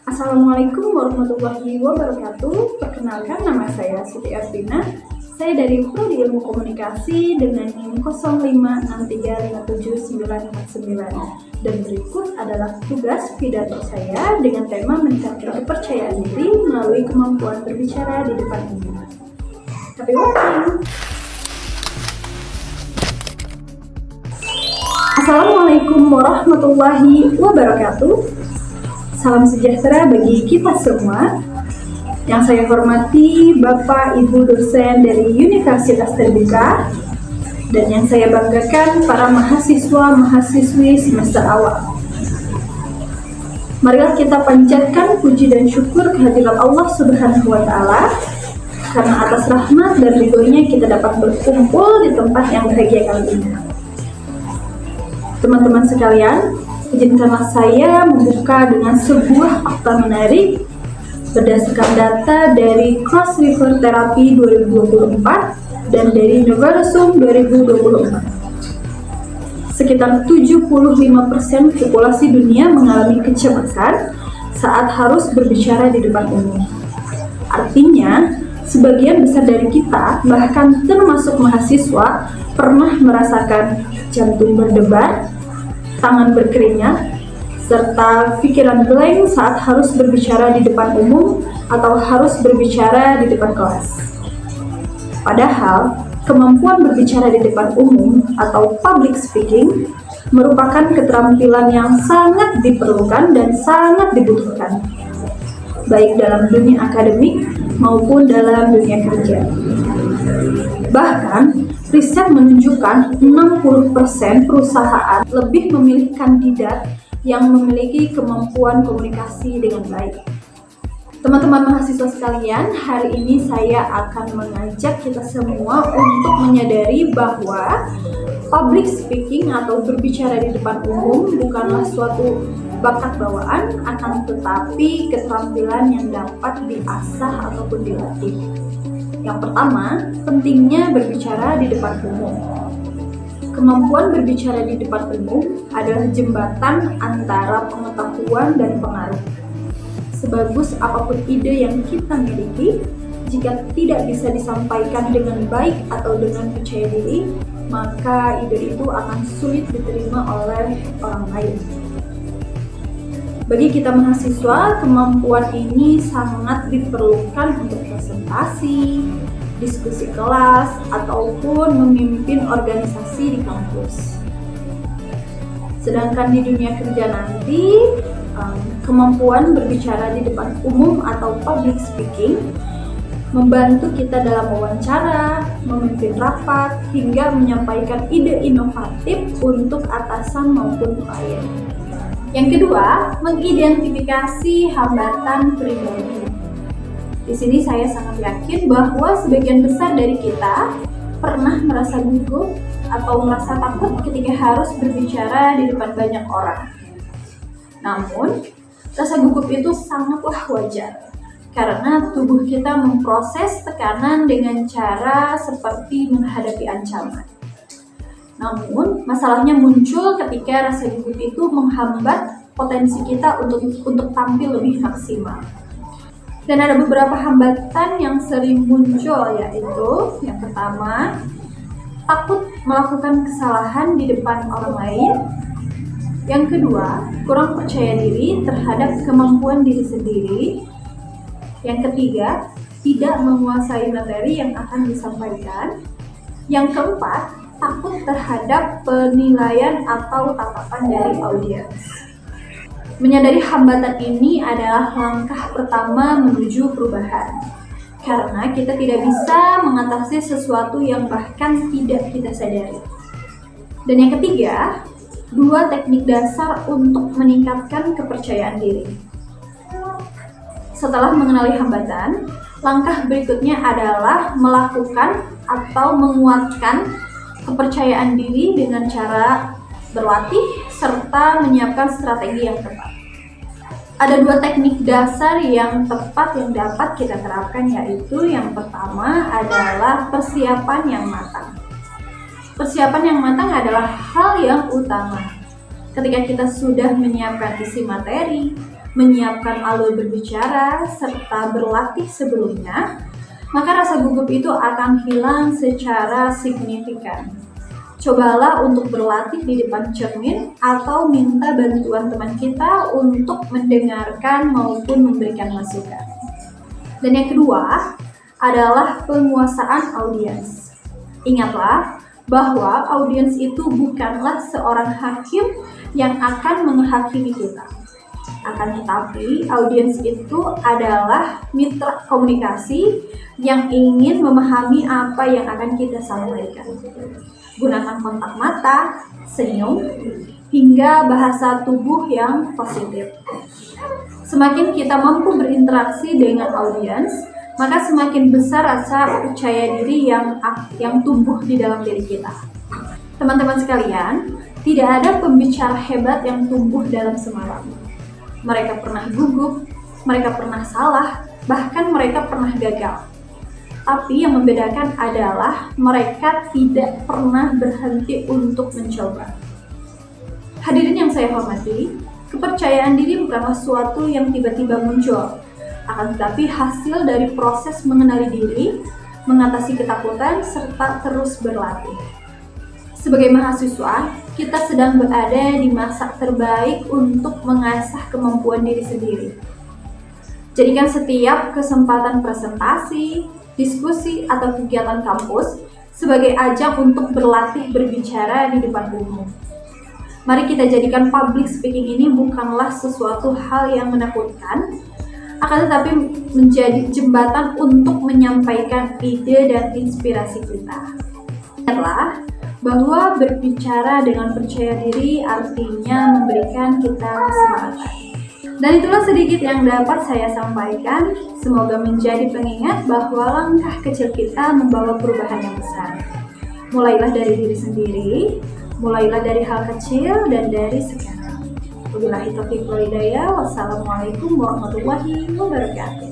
Assalamualaikum warahmatullahi wabarakatuh. Perkenalkan, nama saya Siti Artina. Saya dari Prodi Ilmu Komunikasi dengan NIM 0563579949. Dan berikut adalah tugas pidato saya dengan tema meningkatkan kepercayaan diri melalui kemampuan berbicara di depan umum. Happy working! Assalamualaikum warahmatullahi wabarakatuh. Salam sejahtera bagi kita semua. Yang saya hormati Bapak Ibu dosen dari Universitas Terbuka, dan yang saya banggakan para mahasiswa-mahasiswi semester awal. Marilah kita panjatkan puji dan syukur kehadirat Allah Subhanahu wa Ta'ala, karena atas rahmat dan ridhonya kita dapat berkumpul di tempat yang bahagia kali ini. Teman-teman sekalian, izinkanlah saya membuka dengan sebuah fakta menarik berdasarkan data dari Cross River Therapy 2024 dan dari Novarosum 2024. Sekitar 75% populasi dunia mengalami kecemasan saat harus berbicara di depan umum. Artinya, sebagian besar dari kita, bahkan termasuk mahasiswa, pernah merasakan jantung berdebar, tangan berkeringat, serta pikiran blank saat harus berbicara di depan umum atau harus berbicara di depan kelas. Padahal, kemampuan berbicara di depan umum atau public speaking merupakan keterampilan yang sangat diperlukan dan sangat dibutuhkan, baik dalam dunia akademik maupun dalam dunia kerja. Bahkan, riset menunjukkan 60% perusahaan lebih memilih kandidat yang memiliki kemampuan komunikasi dengan baik. Teman-teman mahasiswa sekalian, hari ini saya akan mengajak kita semua untuk menyadari bahwa public speaking atau berbicara di depan umum bukanlah suatu bakat bawaan, akan tetapi keterampilan yang dapat diasah ataupun dilatih. Yang pertama, pentingnya berbicara di depan umum. Kemampuan berbicara di depan umum adalah jembatan antara pengetahuan dan pengaruh. Sebagus apapun ide yang kita miliki, jika tidak bisa disampaikan dengan baik atau dengan percaya diri, maka ide itu akan sulit diterima oleh orang lain. Bagi kita mahasiswa, kemampuan ini sangat diperlukan untuk presentasi, diskusi kelas, ataupun memimpin organisasi di kampus. Sedangkan di dunia kerja nanti, kemampuan berbicara di depan umum atau public speaking membantu kita dalam wawancara, memimpin rapat, hingga menyampaikan ide inovatif untuk atasan maupun klien. Yang kedua, mengidentifikasi hambatan pribadi. Di sini saya sangat yakin bahwa sebagian besar dari kita pernah merasa gugup atau merasa takut ketika harus berbicara di depan banyak orang. Namun, rasa gugup itu sangatlah wajar karena tubuh kita memproses tekanan dengan cara seperti menghadapi ancaman. Namun, masalahnya muncul ketika rasa gugup itu menghambat potensi kita untuk tampil lebih maksimal. Dan ada beberapa hambatan yang sering muncul, yaitu yang pertama, takut melakukan kesalahan di depan orang lain. Yang kedua, kurang percaya diri terhadap kemampuan diri sendiri. Yang ketiga, tidak menguasai materi yang akan disampaikan. Yang keempat, takut terhadap penilaian atau tatapan dari audiens. Menyadari hambatan ini adalah langkah pertama menuju perubahan, karena kita tidak bisa mengatasi sesuatu yang bahkan tidak kita sadari. Dan yang ketiga, 2 teknik dasar untuk meningkatkan kepercayaan diri. Setelah mengenali hambatan, langkah berikutnya adalah melakukan atau menguatkan kepercayaan diri dengan cara berlatih serta menyiapkan strategi yang tepat. Ada 2 teknik dasar yang tepat yang dapat kita terapkan, yaitu yang pertama adalah persiapan yang matang. Persiapan yang matang adalah hal yang utama. Ketika kita sudah menyiapkan isi materi, menyiapkan alur berbicara, serta berlatih sebelumnya, maka rasa gugup itu akan hilang secara signifikan. Cobalah untuk berlatih di depan cermin atau minta bantuan teman kita untuk mendengarkan maupun memberikan masukan. Dan yang kedua adalah penguasaan audiens. Ingatlah bahwa audiens itu bukanlah seorang hakim yang akan menghakimi kita. Akan tetapi, audiens itu adalah mitra komunikasi yang ingin memahami apa yang akan kita sampaikan. Gunakan kontak mata, senyum, hingga bahasa tubuh yang positif. Semakin kita mampu berinteraksi dengan audiens, maka semakin besar rasa percaya diri yang tumbuh di dalam diri kita. Teman-teman sekalian, tidak ada pembicara hebat yang tumbuh dalam semalam. Mereka pernah gugup, mereka pernah salah, bahkan mereka pernah gagal. Tapi yang membedakan adalah mereka tidak pernah berhenti untuk mencoba. Hadirin yang saya hormati, kepercayaan diri bukanlah suatu yang tiba-tiba muncul, akan tetapi hasil dari proses mengenali diri, mengatasi ketakutan, serta terus berlatih. Sebagai mahasiswa, kita sedang berada di masa terbaik untuk mengasah kemampuan diri sendiri. Jadikan setiap kesempatan presentasi, diskusi, atau kegiatan kampus sebagai ajang untuk berlatih berbicara di depan umum. Mari kita jadikan public speaking ini bukanlah sesuatu hal yang menakutkan, akan tetapi menjadi jembatan untuk menyampaikan ide dan inspirasi kita. Ingatlah bahwa berbicara dengan percaya diri artinya memberikan kita keselamatan. Dan itulah sedikit yang dapat saya sampaikan. Semoga menjadi pengingat bahwa langkah kecil kita membawa perubahan yang besar. Mulailah dari diri sendiri, mulailah dari hal kecil dan dari sekarang. Wabillahi taufiq wal hidayah. Wassalamualaikum warahmatullahi wabarakatuh.